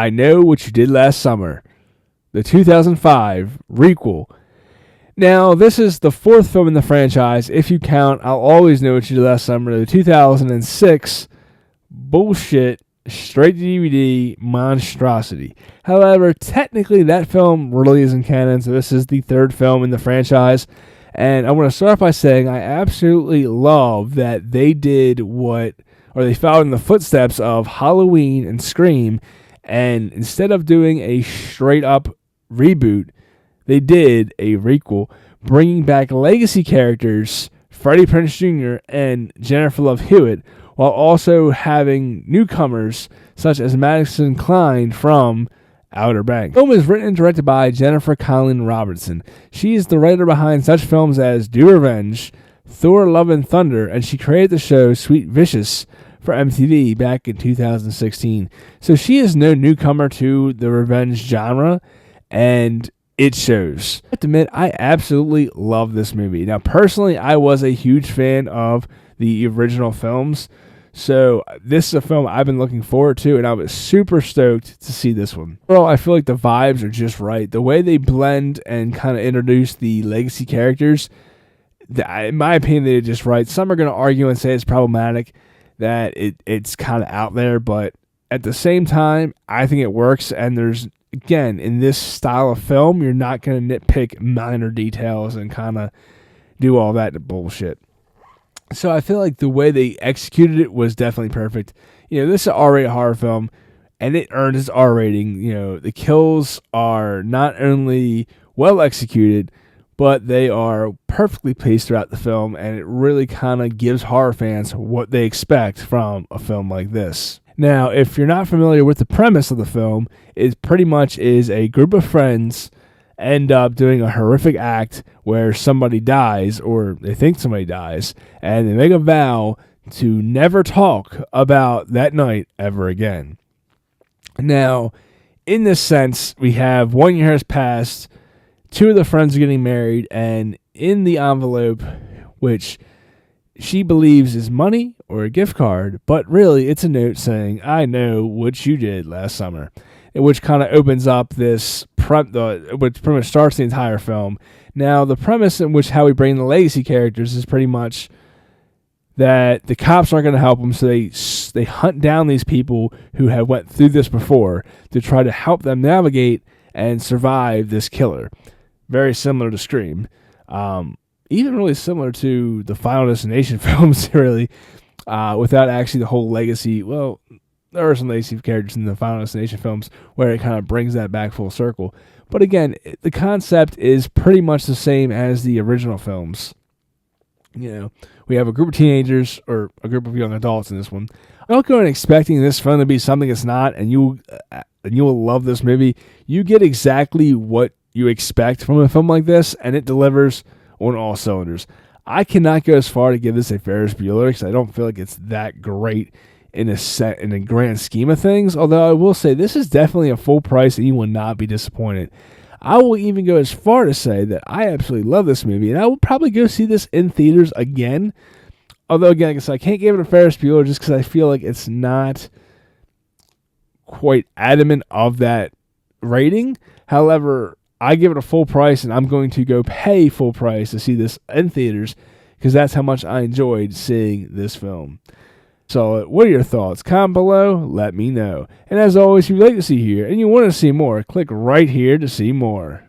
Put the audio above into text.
I Know What You Did Last Summer, the 2005 requel. Now, this is the fourth film in the franchise. If you count I'll Always Know What You Did Last Summer, the 2006 bullshit straight to DVD monstrosity. However, technically that film really isn't canon, so this is the third film in the franchise. And I want to start by saying I absolutely love that they did they followed in the footsteps of Halloween and Scream, and instead of doing a straight up reboot, they did a requel, bringing back legacy characters Freddie Prinze Jr. and Jennifer Love Hewitt, while also having newcomers such as Madison Klein from Outer Banks. The film is written and directed by Jennifer Colleen Robertson. She is the writer behind such films as Do Revenge, Thor Love and Thunder, and she created the show Sweet Vicious for MTV back in 2016. So she is no newcomer to the revenge genre, and it shows. I have to admit, I absolutely love this movie. Now, personally, I was a huge fan of the original films, so this is a film I've been looking forward to, and I was super stoked to see this one. Overall, I feel like the vibes are just right. The way they blend and kind of introduce the legacy characters, in my opinion, they did just right. Some are going to argue and say it's problematic, that it's kind of out there, but at the same time, I think it works, and there's, again, in this style of film, you're not going to nitpick minor details and kind of do all that bullshit. So I feel like the way they executed it was definitely perfect. This is an R-rated horror film, and it earned its R rating. The kills are not only well executed, but they are perfectly paced throughout the film, and it really kind of gives horror fans what they expect from a film like this. Now, if you're not familiar with the premise of the film, it pretty much is a group of friends end up doing a horrific act where somebody dies, or they think somebody dies, and they make a vow to never talk about that night ever again. Now, in this sense, we have 1 year has passed, two of the friends are getting married, and in the envelope, which she believes is money or a gift card, but really it's a note saying, I know what you did last summer, which kind of opens up this, which pretty much starts the entire film. Now, the premise in which how we bring the legacy characters is pretty much that the cops aren't going to help them, so they hunt down these people who have went through this before to try to help them navigate and survive this killer. Very similar to Scream. Even really similar to the Final Destination films, really, without actually the whole legacy. Well, there are some legacy characters in the Final Destination films where it kind of brings that back full circle. But again, the concept is pretty much the same as the original films. We have a group of teenagers, or a group of young adults in this one. I don't go in expecting this film to be something it's not, and you will love this movie. You get exactly what you expect from a film like this, and it delivers on all cylinders. I cannot go as far to give this a Ferris Bueller, because I don't feel like it's that great in a grand scheme of things. Although I will say this is definitely a full price, and you will not be disappointed. I will even go as far to say that I absolutely love this movie, and I will probably go see this in theaters again. Although, again, I can't give it a Ferris Bueller just because I feel like it's not quite adamant of that rating. However, I give it a full price, and I'm going to go pay full price to see this in theaters because that's how much I enjoyed seeing this film. So, what are your thoughts? Comment below, let me know. And as always, if you'd like to see here and you want to see more, click right here to see more.